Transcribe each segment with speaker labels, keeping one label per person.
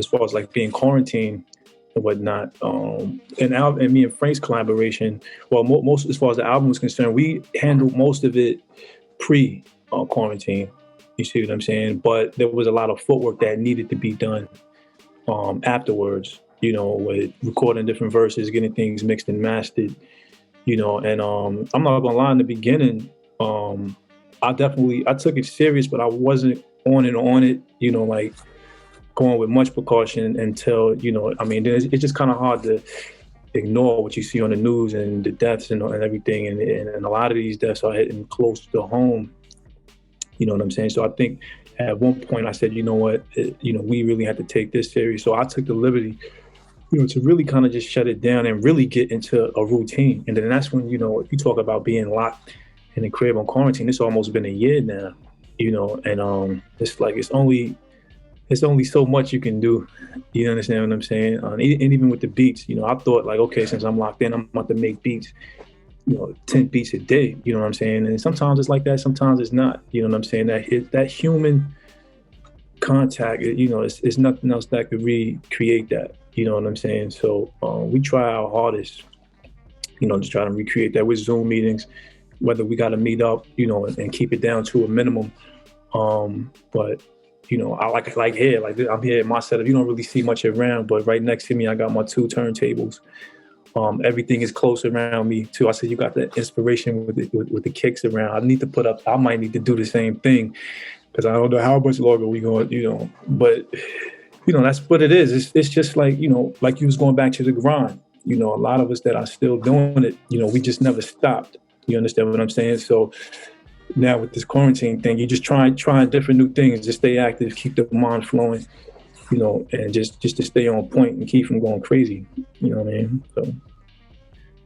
Speaker 1: far as like being quarantined and whatnot. And me and Frank's collaboration, well, most as far as the album was concerned, we handled most of it pre quarantine. You see what I'm saying? But there was a lot of footwork that needed to be done afterwards. You know, with recording different verses, getting things mixed and mastered. You know, and I'm not gonna lie. In the beginning, I took it serious, but I wasn't on it. You know, like going with much precaution until, you know, I mean, it's just kind of hard to ignore what you see on the news and the deaths and everything. And a lot of these deaths are hitting close to home. You know what I'm saying? So I think at one point I said, you know what, we really had to take this serious. So I took the liberty, you know, to really kind of just shut it down and really get into a routine. And then that's when, you know, you talk about being locked in the crib on quarantine, it's almost been a year now, you know, and it's like, it's only so much you can do. You understand what I'm saying? And even with the beats, you know, I thought like, okay, since I'm locked in, I'm about to make beats, you know, 10 beats a day. You know what I'm saying? And sometimes it's like that, sometimes it's not. You know what I'm saying? That human contact, you know, it's nothing else that could recreate that. You know what I'm saying? So we try our hardest, you know, to try to recreate that with Zoom meetings, whether we got to meet up, you know, and keep it down to a minimum. But you know, I like here, like I'm here at my setup. You don't really see much around, but right next to me, I got my 2 turntables. Everything is close around me too. I said you got the inspiration with the kicks around. I might need to do the same thing because I don't know how much longer we going, you know. But you know, that's what it is. It's just like, you know, like you was going back to the grind. You know, a lot of us that are still doing it, you know, we just never stopped. You understand what I'm saying? So now with this quarantine thing, you just trying different new things, just stay active, keep the mind flowing, you know, and just to stay on point and keep from going crazy. You know what I mean? So,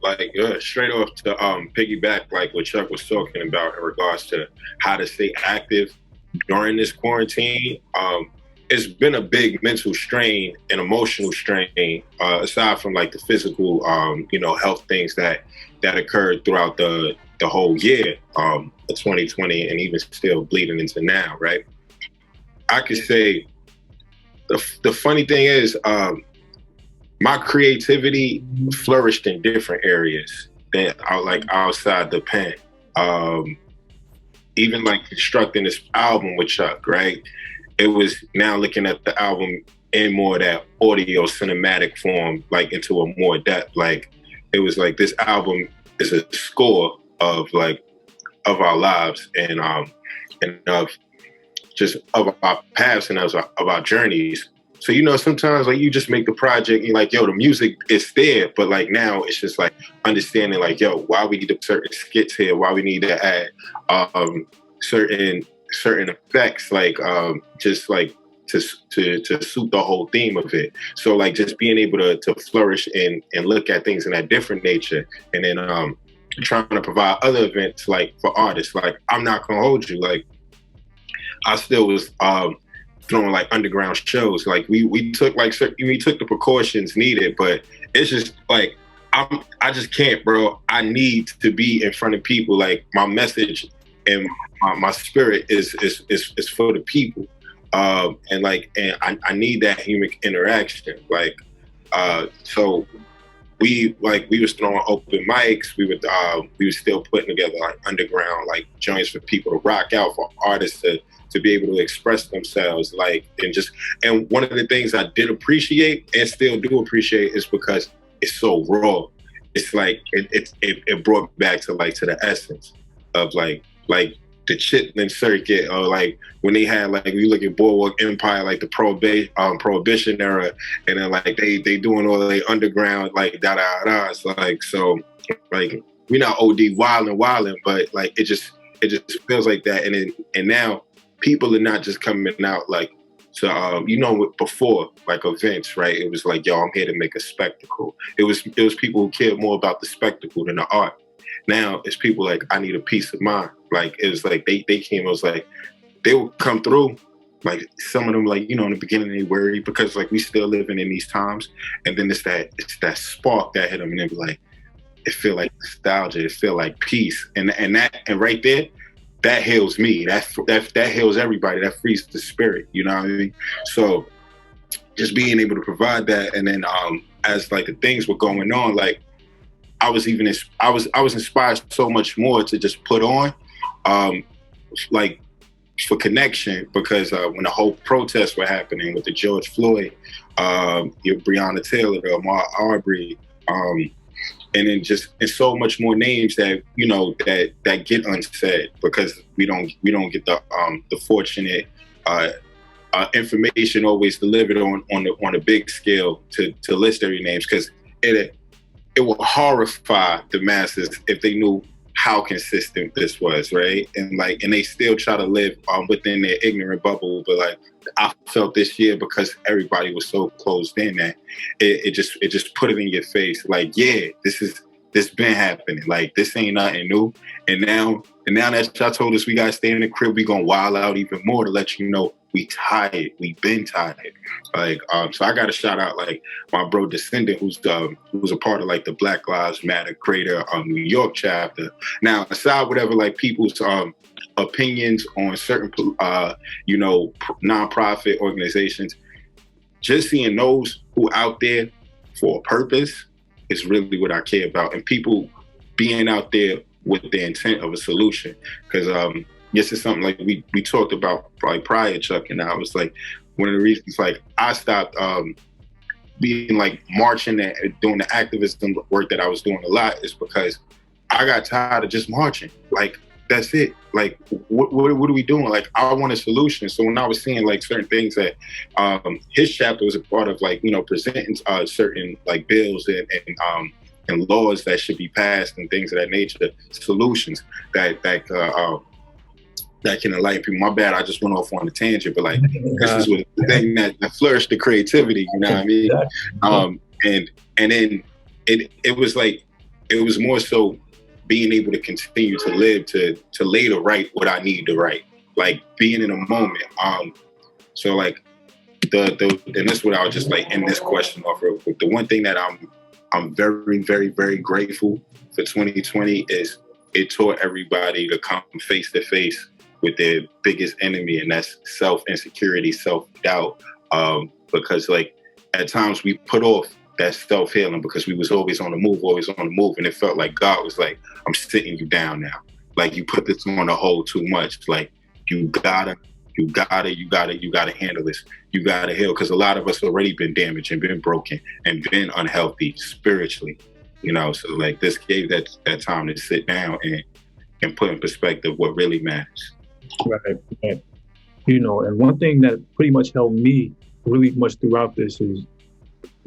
Speaker 2: like straight off to piggyback, like what Chuck was talking about in regards to how to stay active during this quarantine. It's been a big mental strain and emotional strain, aside from like the physical, you know, health things that occurred throughout the whole year of 2020 and even still bleeding into now, right? I could say the funny thing is my creativity flourished in different areas than like outside the pen. Even like constructing this album with Chuck, right? It was now looking at the album in more of that audio cinematic form, like into a more depth. Like it was like this album is a score of our lives and of our paths and of our journeys. So, you know, sometimes like you just make the project and you're like, yo, the music is there, but like now it's just like understanding like, yo, why we need certain skits here, why we need to add certain effects, like just like to suit the whole theme of it. So like just being able to flourish and look at things in that different nature, and then trying to provide other events like for artists. Like I'm not gonna hold you, like I still was throwing like underground shows. Like we took the precautions needed, but it's just like I just can't, bro. I need to be in front of people. Like my message and my spirit is for the people, and I need that human interaction. Like so we was throwing open mics. We were still putting together like underground like joints for people to rock out, for artists to be able to express themselves. Like and one of the things I did appreciate and still do appreciate is because it's so raw. It's like it brought back to the essence of like the Chitlin circuit, or like when they had like, you look at Boardwalk Empire, like the Prohibition era, and then like they doing all the underground like da. So like we're not OD wildin', but like it just feels like that. And now people are not just coming out like to before like events, right? It was like, yo, I'm here to make a spectacle. It was people who cared more about the spectacle than the art. Now it's people like, I need a peace of mind. Like it was like they came, it was like they would come through. Like some of them, like, you know, in the beginning they worried because like we still living in these times, and then it's that spark that hit them, and they be like, it feel like nostalgia, it feel like peace, and right there, that heals me. That heals everybody. That frees the spirit. You know what I mean? So just being able to provide that. And then as like the things were going on, like I was inspired so much more to just put on, like for connection, because when the whole protests were happening with the George Floyd, your Breonna Taylor, the Ahmaud Arbery, and then and so much more names that that get unsaid because we don't get the fortunate information always delivered on a big scale to list every names, because it will horrify the masses if they knew how consistent this was, right? And they still try to live within their ignorant bubble. But like, I felt this year, because everybody was so closed in, that it just put it in your face. Like, yeah, this been happening. Like, this ain't nothing new. And now that y'all told us we gotta stay in the crib, we gonna wild out even more to let you know we tired. We been tired. Like, so I gotta shout out like my bro Descendant, who's a part of like the Black Lives Matter Greater New York chapter. Now, aside whatever like people's opinions on certain nonprofit organizations, just seeing those who out there for a purpose is really what I care about, and people being out there with the intent of a solution. Because this is something like we talked about probably prior, Chuck, and I was like, one of the reasons like I stopped being like marching and doing the activism work that I was doing a lot is because I got tired of just marching. Like, that's it. Like, what are we doing? Like, I want a solution. So when I was seeing like certain things that his chapter was a part of, like, presenting certain like bills and laws that should be passed and things of that nature, solutions that can enlighten people. My bad, I just went off on a tangent, but like this is what the thing that flourished the creativity. You know what I mean? And then it was like, it was more so being able to continue to live to later write what I need to write, like being in a moment. So like and this is what I was just like end this question off real quick. The one thing that I'm very, very, very grateful for 2020 is it taught everybody to come face to face with their biggest enemy, and that's self-insecurity, self-doubt. Because like at times we put off that self-healing because we was always on the move, and it felt like God was like, I'm sitting you down now. Like, you put this on the hold too much. Like, you gotta handle this. You gotta heal, because a lot of us already been damaged and been broken and been unhealthy spiritually. So like this gave that time to sit down and put in perspective what really matters.
Speaker 1: Right. And one thing that pretty much helped me really much throughout this is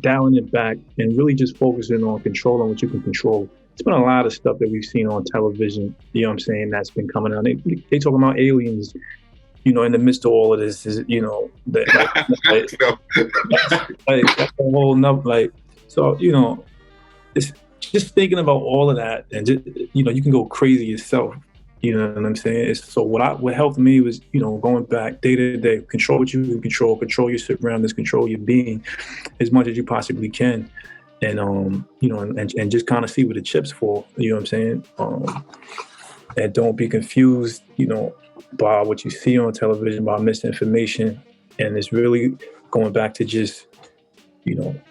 Speaker 1: dialing it back and really just focusing on controlling what you can control. It's been a lot of stuff that we've seen on television, that's been coming out. They talking about aliens, in the midst of all of this, is, that's a whole nother, like, so, it's just thinking about all of that, and just, you can go crazy yourself. You know what I'm saying? So what helped me was, going back day to day, control what you can control your surroundings, control your being as much as you possibly can. And, and just kind of see where the chips fall, you know what I'm saying? And don't be confused, by what you see on television, by misinformation. And it's really going back to just,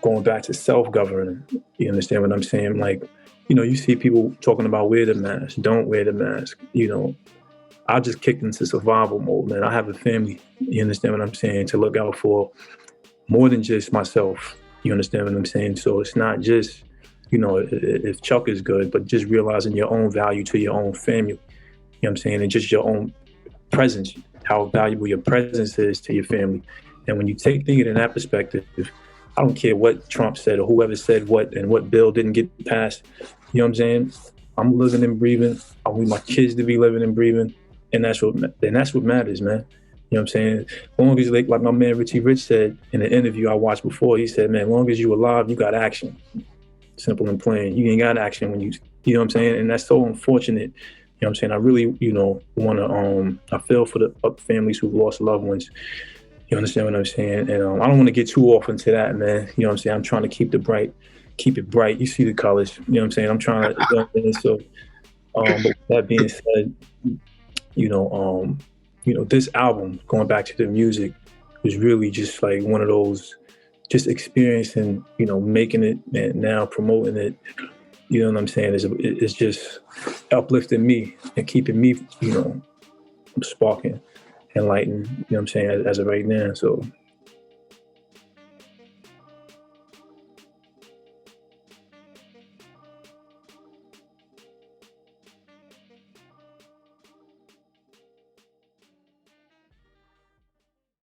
Speaker 1: going back to self-governing. You understand what I'm saying? Like, you see people talking about wear the mask, don't wear the mask. I just kicked into survival mode, man. I have a family, you understand what I'm saying, to look out for more than just myself. You understand what I'm saying? So it's not just, if Chuck is good, but just realizing your own value to your own family. You know what I'm saying? And just your own presence, how valuable your presence is to your family. And when you take things in that perspective, I don't care what Trump said or whoever said what and what bill didn't get passed. You know what I'm saying? I'm living and breathing. I want my kids to be living and breathing, and that's what matters, man. You know what I'm saying? As long as, like my man Richie Rich said in an interview I watched before, he said, man, as long as you alive, you got action. Simple and plain. You ain't got action when you know what I'm saying? And that's so unfortunate. You know what I'm saying? I really, want to, I feel for the families who've lost loved ones. You understand what I'm saying? And I don't want to get too off into that, man. You know what I'm saying? I'm trying to keep it bright. You see the colors. You know what I'm saying? I'm trying to, so, but with that being said, this album, going back to the music, was really just like one of those just experiencing, making it and now promoting it, you know what I'm saying, it's just uplifting me and keeping me, sparking, enlightened, you know what I'm saying, as of right now. So